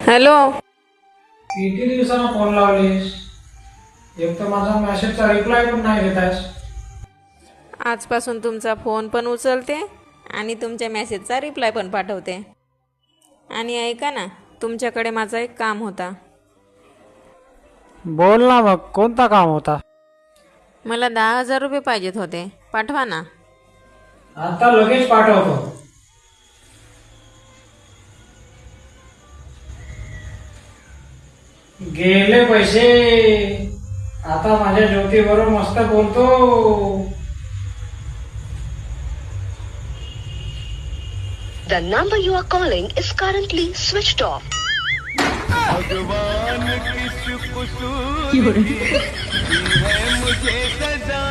Hello. किती दिवसानं phone लावलीस? एक तर माझा मेसेजचा रिप्लाय पण नाही देतायस. आजपासून तुमचा फोन पण उचलते आणि तुमच्या मेसेजचा रिप्लाय पण पाठवते. आणि ऐका ना, तुमच्याकडे माझा एक काम होता. बोल ना मग, कोणता काम होता? मला 10,000 रुपये पाहिजेत होते, पाठवा ना. आता लगेच पाठवतो. गेले पैसे. आता माझ्या ज्योतीबरोबर मस्त बोलतो. The number you are calling is currently switched off. भगवान किस कसूर की दी है मुझे सजा।